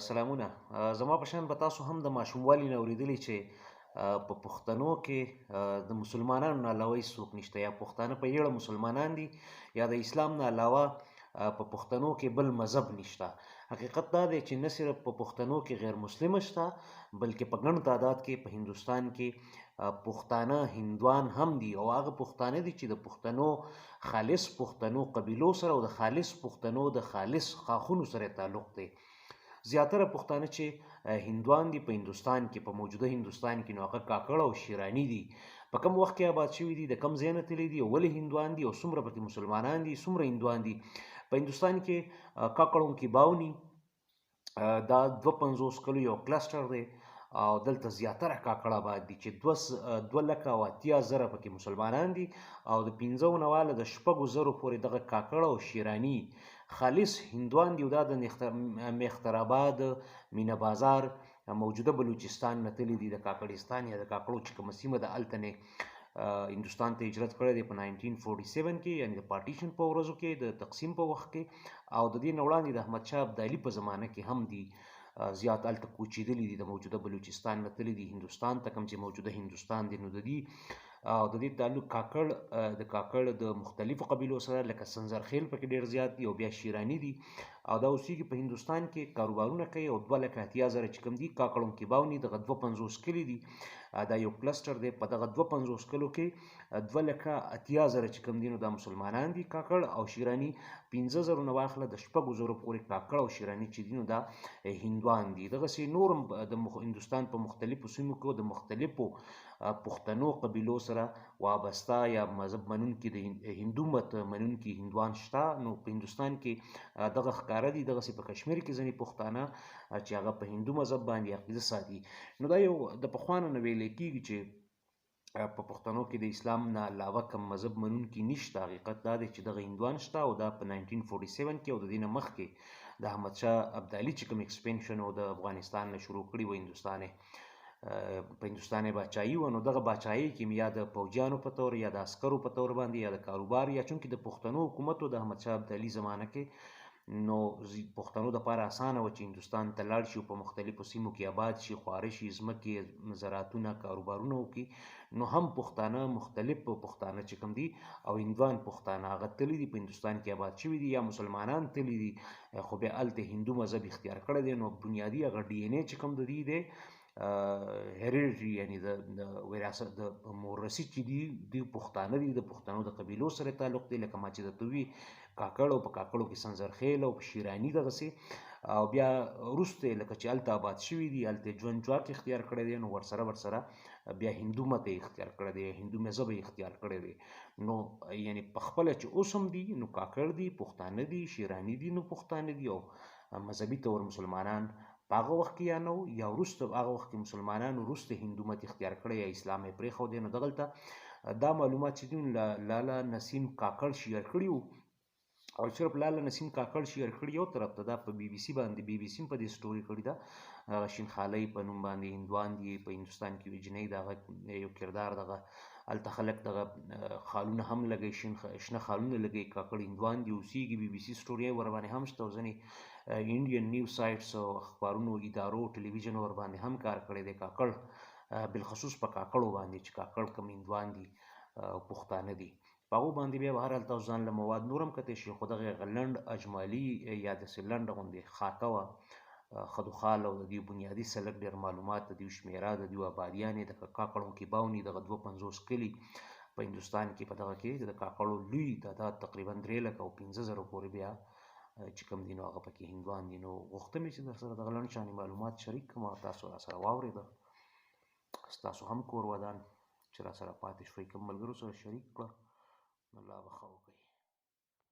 سلامونه. زما په شان به تاسو هم د ماشوموالي نه اورېدلي چې په پښتنو کې د مسلمانانو نه علاوه هېڅوک نشته، یا پښتانه په یړه مسلمانان دي یا د اسلام نه علاوه په پښتنو کې بل مذهب نشته. حقیقت دا دی چې نه صرف په پښتنو کې غیر مسلمه شته، بلکې په ګڼ تعداد کې په هندوستان کې پښتانه هندوان هم دي، او هغه پښتانه دي چې د پښتنو خالص پښتنو قبیلو سره او د خالص پښتنو د خالص ښاخونو سره تعلق دی. زیاتره پښتانه چې هندوان دي په هندوستان کې، په موجوده هندوستان کې، نو هغه کاکړ او شیراني دي. په کوم وخت کې آباد شوي دي، د کوم ځای نه تللي دي، او ولې هندوان دي، او څومره پکې مسلمانان دي، څومره هندوان دي. په هندوستان کې کاکړوں کی باونی دا 250 کلو یو کلسټر دی، او دلته زیاتره کاکړ آباد دي چې 2,80,000 پکې مسلمانان دي، او د 15 نه واله د 6,000 پورې دغه کاکړ او شیراني خالص هندوان دي. او دا د مخترآباد، مینه بازار، موجوده بلوچستان نه تللي دي، د کاکړستان یا د کاکړو چې کومه سیمه ده هلته نه هندوستان ته هجرت کړی دی په 1947 کې، یعنې د پارټیشن په ورځو کې، د تقسیم په وخت کې، او د دې نه وړاندې د احمدشاه ابدالي په زمانه کې هم دي. زیات هلته کوچېدلي دي، د موجوده بلوچستان نه تللي دي هندوستان ته، کوم چې موجوده هندوستان دی. نو د دې او د دې تعلق کاکړ د مختلفو قبیلو سره، لکه سنځرخیل پکې ډېر زیات دي، او بیا شیراني دي، او دا اوسېږي په هندوستان کې، کاروبارونه کوي. او 2,80,000 چې کوم دي کاکړوں کی باونی، دغه 250 کلي دي، دا یو کلسټر دی. په دغه 250 کلو کې 2,80,000 چې کوم دي، نو دا مسلمانان دي کاکړ، او شیراني 15,000 نه واخله د 6,000 پورې کاکړ او شیراني چې دي، نو دا هندوان دي. دغسې نور هم د هندوستان په مختلفو سیمو کې د مختلفو پښتنو قبیلو سره وابسته یا مذهب منونکي، د هندو مت منونکي هندوان شته. نو په هندوستان کې دغه ښکاره دي. دغسې په کشمیر کې ځینې پښتانه چې هغه په هندو مذهب باندې عقیده ساتي. نو دا یو د پخوا نه ویلی کېږي چې په پښتنو کې د اسلام نه علاوه کوم مذهب منونکي نشته. حقیقت دا دی چې دغه هندوان شته، او دا په 1947 کې او د دې نه مخکې د احمدشاه ابدالي چې کوم اکسپینشن او د افغانستان نه شروع کړي و، په هندوستان یې باچایي وه. نو دغه باچایي کې یا د پوځیانو په طور، یا د عسکرو په طور باندې، یا د کاروبار، یا چونکې د پښتنو حکومت و د احمدشاه ابدالي زمانه کې، نو پښتنو دپاره اسانه وه چې هندوستان ته لاړ شي او په مختلفو سیمو کې آباد شي، خواره شي، ځمکې، زراعتونه، کاروبارونه وکړي. نو هم پښتانه، مختلف پښتانه چې کوم دي، او هندوان پښتانه هغه تللي دي، په هندوستان کې آباد شوي دي، یا مسلمانان تللي دي، خو بیا هلته هندو مذهب اختیار کړی دی. نو بنیادي هغه ډي این اے چې کوم د دوی دی، هیریډیټري، یعنې د وراثت، د مورثي چې دي، دوی پښتانه دي، د پښتنو د قبیلو سره تعلق دی، لکه ما چې درته ووي کاکړ، او په کاکړو کې سنځرخیل، او په شیراني دغسې. او بیا وروسته لکه چې هلته آباد شوي دي، هلته ژوند جواک اختیار کړی دی، نو ورسره بیا هندو مت یې اختیار کړی دی، هندو مذهب یې اختیار کړی دی. نو یعنې پخپله چې اوس هم دي، نو کاکړ دي، پښتانه دي، شیراني دي، نو پښتانه دي، او مذهبي طور مسلمانان په هغه وخت کې یا نه وو، یا وروسته هغه وخت کې مسلمانانو وروسته هندو مت اختیار کړی، یا اسلام یې پرېښودی. نو دغلته دا معلومات چې دي لاله نسیم کاکړ شیر کړي وو، او صرف لاله نسیم کاکړ شیر کړي یو طرف ته، دا په بي بي سي باندې، بي بي سي په دې سټوري کړې ده، شینخالۍ په نوم باندې هندوان دي په هندوستان کې وجنۍ، دغه یو کردار، دغه هلته خلک دغه خالونه هم لګوي، شنه خالونه لګوي، کاکړ هندوان دي، اوسېږي. بي بي سي سټوري ورباندې هم شته، او ځینې انډین نیوز سایټس او اخبارونو ادارو ټلویزیون ورباندې هم کار کړی دی، کاکړ بالخصوص په کاکړو باندې، چې کاکړ کوم هندوان دي او پښتانه دي، په هغو باندې بیا به هر هلته ځان له مواد نور هم کتی شي. خو دغه هغه لنډ اجمالي یا داسې لنډه غوندې خاکه وه، خدوخال، او د دوی بنیادي سلک ډېر معلومات، د دوی شمېره، د دوی آبادیانې، د کاکړوں کی باونی دغه 250 کلي په هندوستان کې، په دغه کې د کاکړو لوی تعداد تقریبا 3,15,000 پورې بیا چې کوم دي، نو هغه پکې هندوان دي. نو غوښته مې چې در سره دغه لنډ شانې معلومات شریک کړم، او تاسو را سره واورېده. ستاسو هم کور ودان چې را سره پاتې شوئ، کوم ملګرو سره شریک کړه، الله به ښه وکړي.